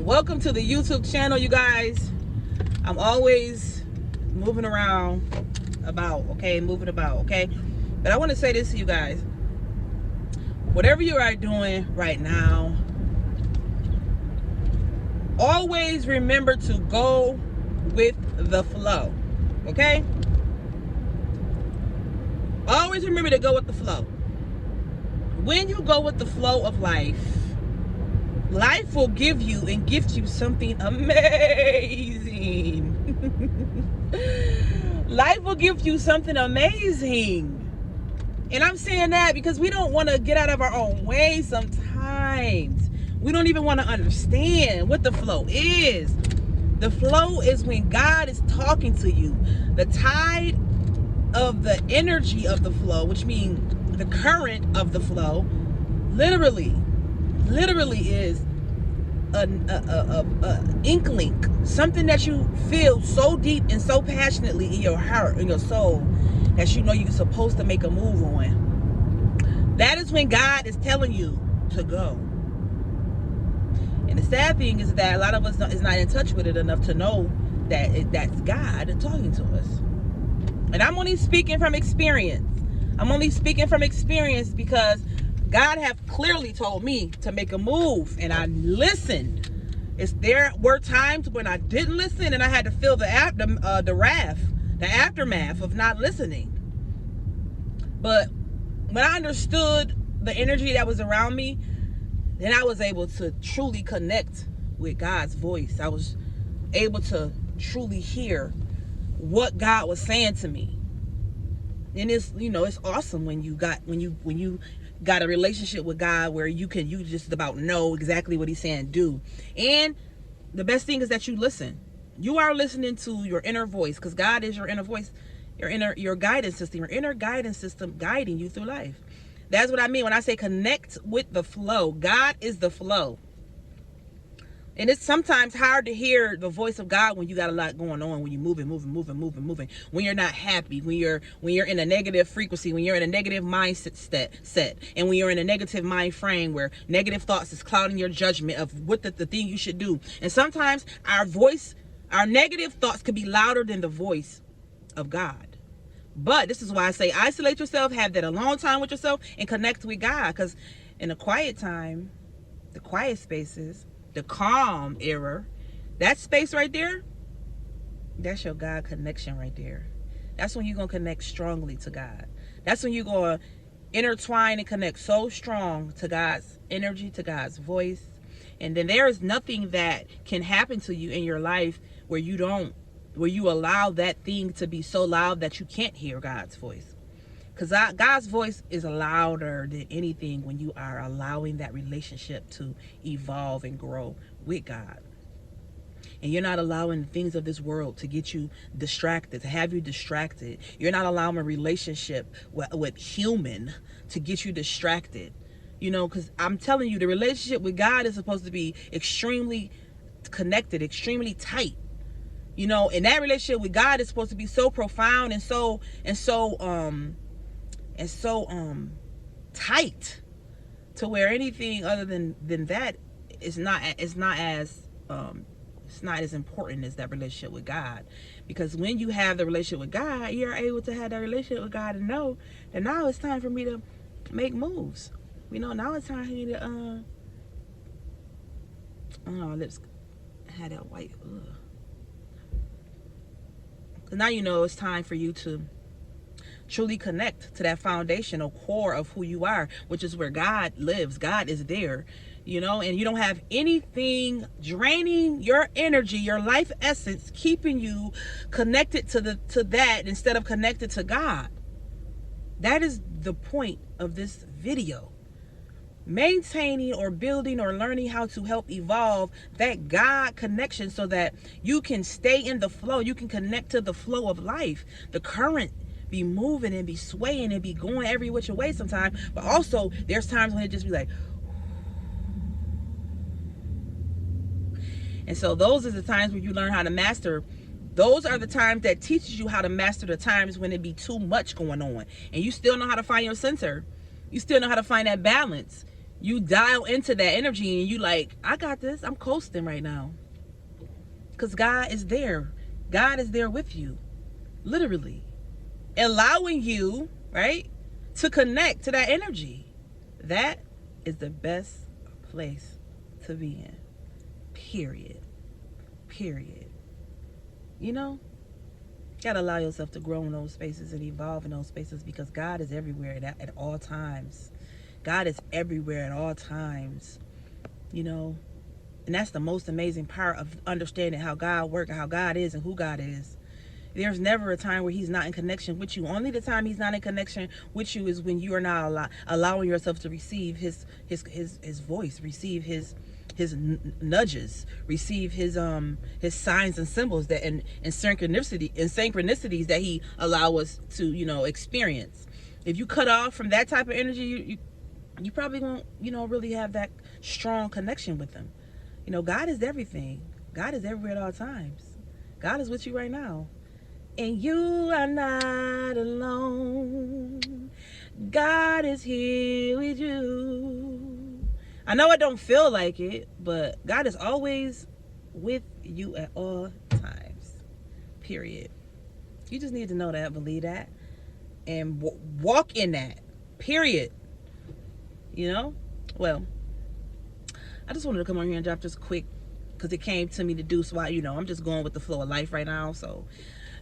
Welcome to the YouTube channel, you guys. I'm always moving around moving about, okay? But I want to say this to you guys. Whatever you are doing right now, always remember to go with the flow, okay? Always remember to go with the flow. When you go with the flow of life, life will give you and gift you something amazing. Life will give you something amazing. And I'm saying that because we don't want to get out of our own way sometimes. We don't even want to understand what the flow is. The flow is when God is talking to you. The tide of the energy of the flow, which means the current of the flow, literally is an inkling, something that you feel so deep and so passionately in your heart, in your soul, that you know you're supposed to make a move on. That is when God is telling you to go. And the sad thing is that a lot of us is not in touch with it enough to know that that's God talking to us. And I'm only speaking from experience. Because God have clearly told me to make a move, and I listened. There were times when I didn't listen, and I had to feel the aftermath of not listening. But when I understood the energy that was around me, then I was able to truly connect with God's voice. I was able to truly hear what God was saying to me. And it's awesome when you got a relationship with God where you just about know exactly what he's saying do. And the best thing is that you listen. You are listening to your inner voice, because God is your inner voice, your guidance system, your inner guidance system guiding you through life. That's what I mean when I say connect with the flow. God is the flow. And it's sometimes hard to hear the voice of God when you got a lot going on, when you're moving. When you're not happy, when you're in a negative frequency, when you're in a negative mindset, and when you're in a negative mind frame where negative thoughts is clouding your judgment of what the thing you should do. And sometimes our negative thoughts could be louder than the voice of God. But this is why I say isolate yourself, have that alone time with yourself, and connect with God. Because in the quiet time, the quiet spaces, the calm era, that space right there, that's your God connection right there. That's when you're going to connect strongly to God. That's when you're going to intertwine and connect so strong to God's energy, to God's voice. And then there is nothing that can happen to you in your life where you allow that thing to be so loud that you can't hear God's voice. Because God's voice is louder than anything when you are allowing that relationship to evolve and grow with God. And you're not allowing the things of this world to get you distracted, to have you distracted. You're not allowing a relationship with human to get you distracted. Because I'm telling you, the relationship with God is supposed to be extremely connected, extremely tight. And that relationship with God is supposed to be so profound and so tight, to where anything other than that is not as important as that relationship with God. Because when you have the relationship with God, you're able to have that relationship with God and know that now it's time for me to make moves. Now it's time for me to my lips had that white. Now it's time for you to truly connect to that foundational core of who you are, which is where God lives. God is there, and you don't have anything draining your energy, your life essence, keeping you connected to that instead of connected to God. That is the point of this video. Maintaining or building or learning how to help evolve that God connection so that you can stay in the flow. You can connect to the flow of life, the current, be moving and be swaying and be going every which way sometimes. But also there's times when it just be like, and so those are the times where you learn how to master. Those are the times that teaches you how to master the times when it be too much going on and you still know how to find your center. You still know how to find that balance. you dial into that energy and you like, I got this. I'm coasting right now. Because God is there. God is there with you. Literally. Allowing you, right, to connect to that energy. That is the best place to be in. Period. Period. You know? Gotta allow yourself to grow in those spaces and evolve in those spaces, because God is everywhere at all times. God is everywhere at all times. You know? And that's the most amazing part of understanding how God works and how God is and who God is. There's never a time where he's not in connection with you. Only the time he's not in connection with you is when you are not allowing yourself to receive his voice, receive his nudges, receive his signs and symbols that and synchronicities that he allow us to, you know, experience. If you cut off from that type of energy, you probably won't, you know, really have that strong connection with him. You know, God is everything. God is everywhere at all times. God is with you right now. And you are not alone. God is here with you. I know it don't feel like it, but God is always with you at all times. Period. You just need to know that, believe that, and walk in that. Period. You know? Well, I just wanted to come on here and drop this quick because it came to me to do. So you know, I'm just going with the flow of life right now. So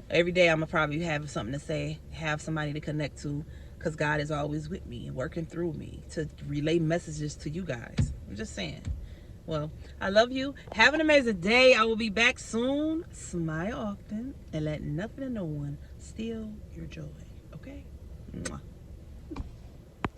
every day I'm gonna probably have something to say, have somebody to connect to, because God is always with me, working through me to relay messages to you guys. I'm just saying. Well, I love you. Have an amazing day. I will be back soon. Smile often and let nothing and no one steal your joy. Okay? Mwah.